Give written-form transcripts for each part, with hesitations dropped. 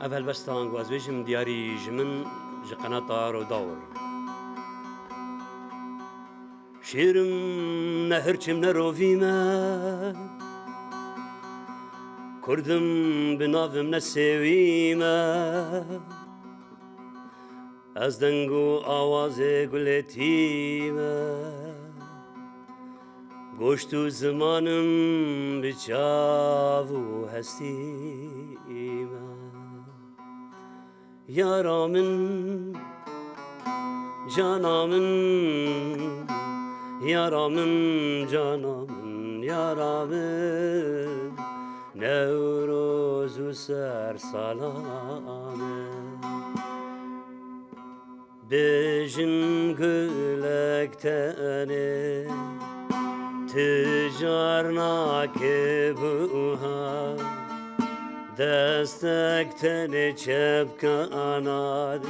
اول بستان گوازبیشم دیاری جمن جقناتا رو دور شیرم نهرچم نروفیمه کردم بنافم نسویمه از دنگو آواز گلتیمه گوشتو زمانم بچاو هستیمه یارامن جانامن یارامن جانامن یارامن نوروز و سر سلامه بجن گلک تنه تجار ناکه بوها دستک تنه چپ کاناد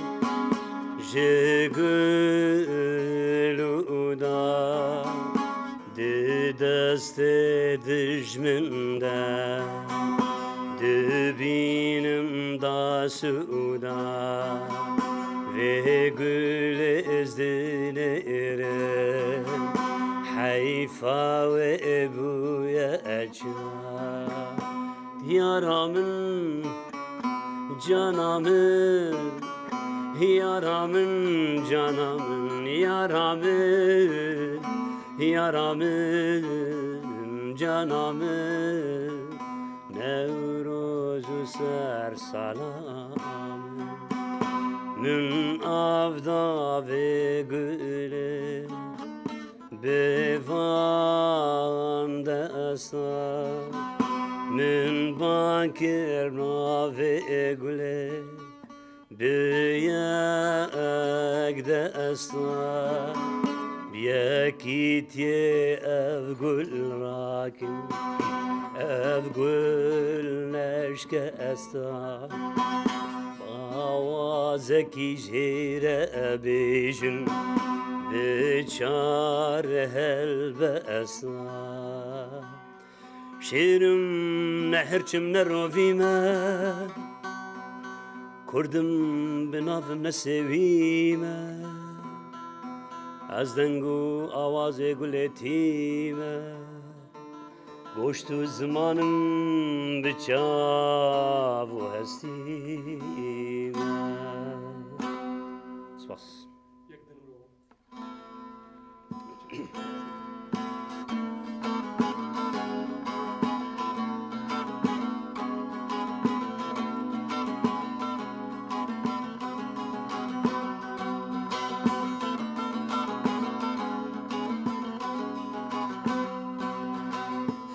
جگلو دا دی دست دجمن دا دبینم دا سودا و گل از دنیره حیفا و ابوی اجا یارامن جانامن یارامن جانامن یارامن یارامن جانامن نوروز و سر سلام من آفدا و گله بوان دستا من بانکر ناوه گله بیاک دستا بیاکیتی اف گل راکن اف گل نشک استا آوازکی جیره بیجن بچار هل بسا شیرم نهرچم نروفیمه کردم بنافم نسویمه از دنگو آواز گلتیمه گوشتو زمانم بچاو هستیمه سپاس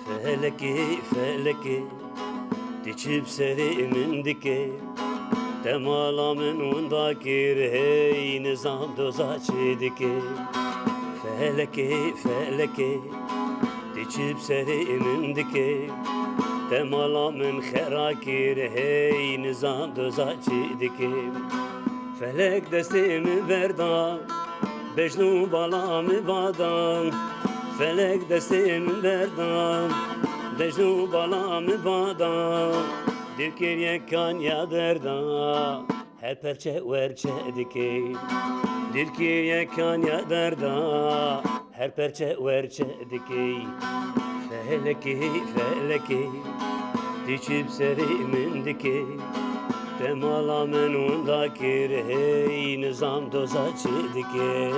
فلكي فلكي تجيب سري من دكي تمالا من ونداكير هي نظام دوزاتشي دكي فلكي فلكي تجيب سري من دكي تمالا من خراكير هي نظام دوزاتشي دكي فلك دستي من بردا بجنو بالا مبادا فلك دستي من بردا بجنو بالا مبادا دلكير يكان يا دردا هر پرچه ورچه دكي دلكير يكان يا دردا هر پرچه ورچه دكي فلكي فلكي تجيب سري من دكي تمالا من ونداكير هي نظام دوزاتشي دكي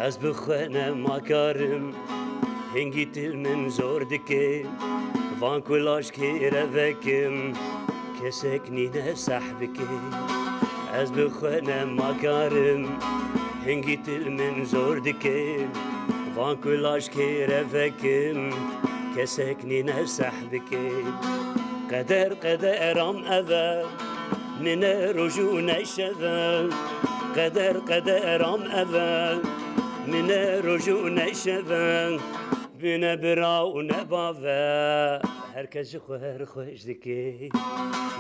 از بخونه ماکارم هنگی تل من زور دکه وان کلاش که روکم کسک نینه صحبکه از بخونه ماکارم هنگی تل من زور دکه وان کلاش که روکم کسک نینه صحبکه قدر قدرم اول من رجو نشوه قدر قدرم اول من رجوع نشوه بنا برا و نباوه herkes خوهر خوش دکی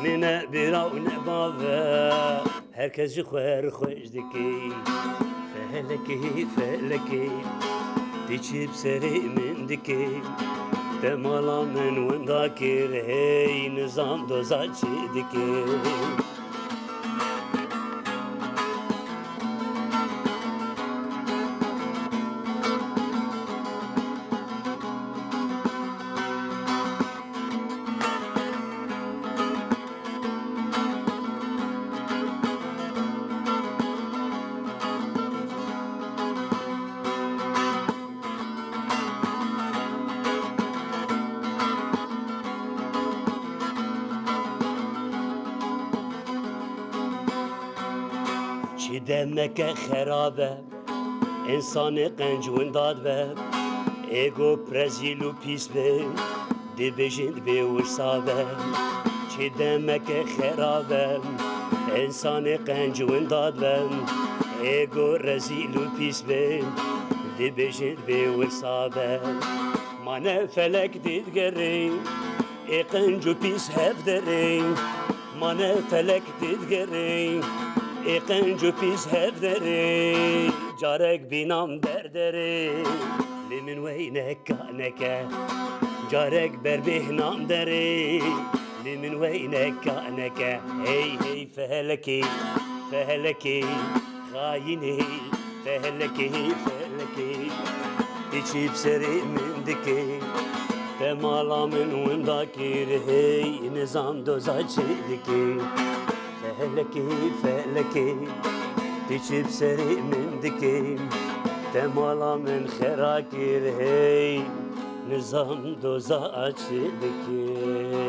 من برا و نباوه herkes خوهر خوش دکی feleki feleki Diçip seri min diki Temala min wendakir hey nizam doza çi diki Çi demeke xerabe İnsanı qenc windad be Ego prezil û pîs be Dibêjin bê wirsa be Çi demeke xerabe İnsanı qenc windad be Ego rezil û pîs be Dibêjin bê wirsa be Mane felek didgerê Ê qenc û pîs hev derê Mane felek didgerê Ê qenc û pîs hev derê Carek bînam derderê Lê min wey neka neke Carek berbêhnam derê Lê min wey neka neke Hey hey fehelekê fehelekê Xayînê fehelekê fehelekê Diçîp serê min dikê Temala min winda kir hey nizam doza çê dikê Feleki feleki Diçip seri min dikê Temala min xera kir hey Nizam doza çi dikê